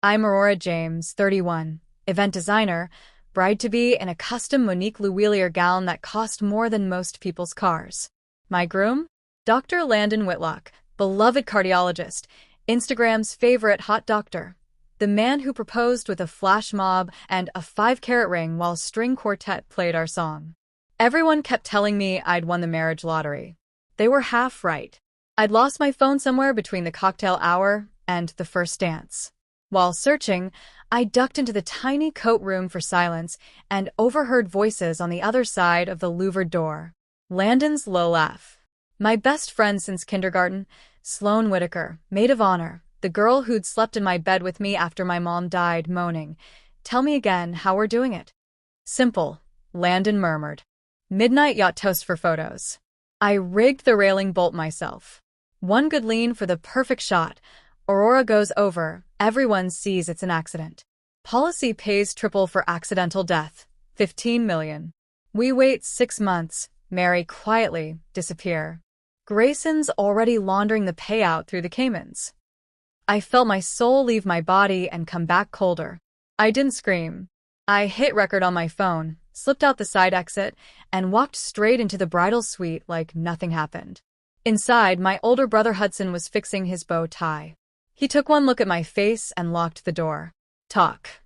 I'm Aurora James, 31, event designer, bride-to-be in a custom Monique Lhuillier gown that cost more than most people's cars. My groom? Dr. Landon Whitlock, beloved cardiologist, Instagram's favorite hot doctor. The man who proposed with a flash mob and a 5-carat ring while a string quartet played our song. Everyone kept telling me I'd won the marriage lottery. They were half right. I'd lost my phone somewhere between the cocktail hour and the first dance. While searching, I ducked into the tiny coat room for silence and overheard voices on the other side of the louvered door. Landon's low laugh. My best friend since kindergarten, Sloane Whitaker, maid of honor, the girl who'd slept in my bed with me after my mom died, moaning, "Tell me again how we're doing it." "Simple," Landon murmured. "Midnight yacht toast for photos." I rigged the railing bolt myself. One good lean for the perfect shot. Aurora goes over. Everyone sees it's an accident. Policy pays triple for accidental death. 15 million. We wait 6 months. Marry quietly. Disappear. Grayson's already laundering the payout through the Caymans. I felt my soul leave my body and come back colder. I didn't scream. I hit record on my phone, slipped out the side exit, and walked straight into the bridal suite like nothing happened. Inside, my older brother Hudson was fixing his bow tie. He took one look at my face and locked the door. Talk.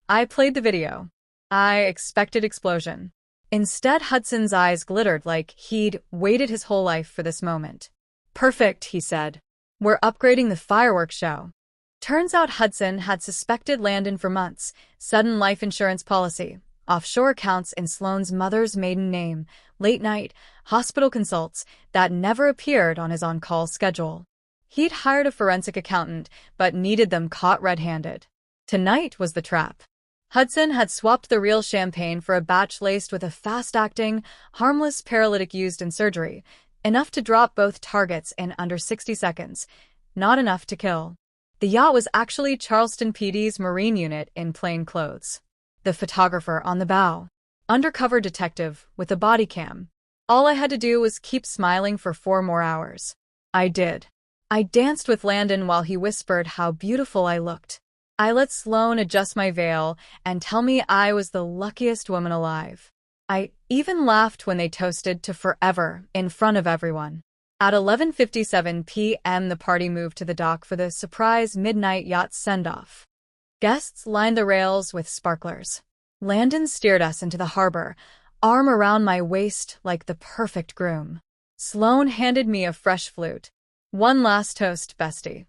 I played the video. I expected explosion. Instead, Hudson's eyes glittered like he'd waited his whole life for this moment. "Perfect," he said. "We're upgrading the fireworks show." Turns out Hudson had suspected Landon for months. Sudden life insurance policy, offshore accounts in Sloane's mother's maiden name, late night, hospital consults that never appeared on his on-call schedule. He'd hired a forensic accountant, but needed them caught red-handed. Tonight was the trap. Hudson had swapped the real champagne for a batch laced with a fast-acting, harmless paralytic used in surgery, enough to drop both targets in under 60 seconds, not enough to kill. The yacht was actually Charleston PD's Marine unit in plain clothes. The photographer on the bow. Undercover detective with a body cam. All I had to do was keep smiling for 4 more hours. I did. I danced with Landon while he whispered how beautiful I looked. I let Sloane adjust my veil and tell me I was the luckiest woman alive. I even laughed when they toasted to forever in front of everyone. At 11:57 p.m. the party moved to the dock for the surprise midnight yacht send-off. Guests lined the rails with sparklers. Landon steered us into the harbor, arm around my waist like the perfect groom. Sloane handed me a fresh flute. "One last toast, bestie."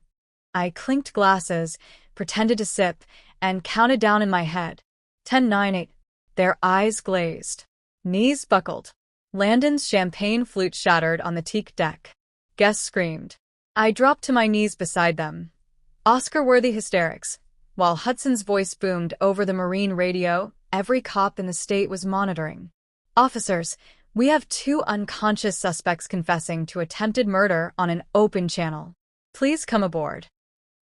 I clinked glasses, pretended to sip, and counted down in my head. 10, 9, 8. Their eyes glazed. Knees buckled. Landon's champagne flute shattered on the teak deck. Guests screamed. I dropped to my knees beside them. Oscar-worthy hysterics. While Hudson's voice boomed over the Marine radio, every cop in the state was monitoring. "Officers, we have 2 unconscious suspects confessing to attempted murder on an open channel. Please come aboard."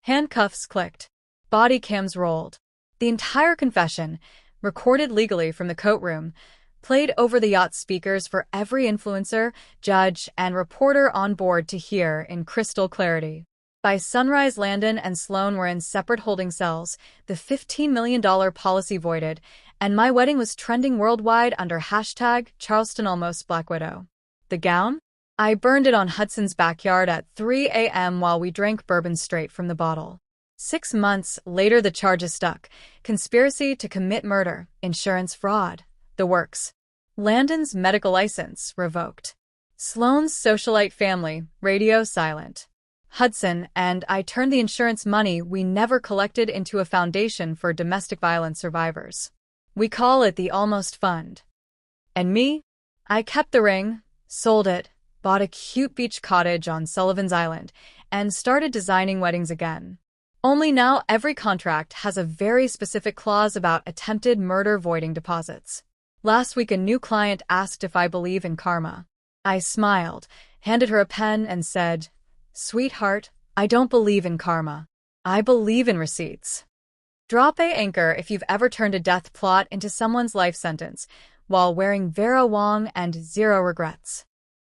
Handcuffs clicked. Body cams rolled. The entire confession, recorded legally from the coat room, played over the yacht speakers for every influencer, judge, and reporter on board to hear in crystal clarity. By sunrise, Landon and Sloane were in separate holding cells, the $15 million policy voided, and my wedding was trending worldwide under hashtag #CharlestonAlmostBlackWidow. The gown? I burned it on Hudson's backyard at 3 a.m. while we drank bourbon straight from the bottle. 6 months later, the charges stuck. Conspiracy to commit murder, insurance fraud, the works. Landon's medical license revoked. Sloane's socialite family, radio silent. Hudson and I turned the insurance money we never collected into a foundation for domestic violence survivors. We call it the Almost Fund. And me? I kept the ring, sold it, bought a cute beach cottage on Sullivan's Island, and started designing weddings again. Only now every contract has a very specific clause about attempted murder voiding deposits. Last week a new client asked if I believe in karma. I smiled, handed her a pen, and said, "Sweetheart, I don't believe in karma. I believe in receipts." Drop a anchor if you've ever turned a death plot into someone's life sentence while wearing Vera Wang and 0 regrets.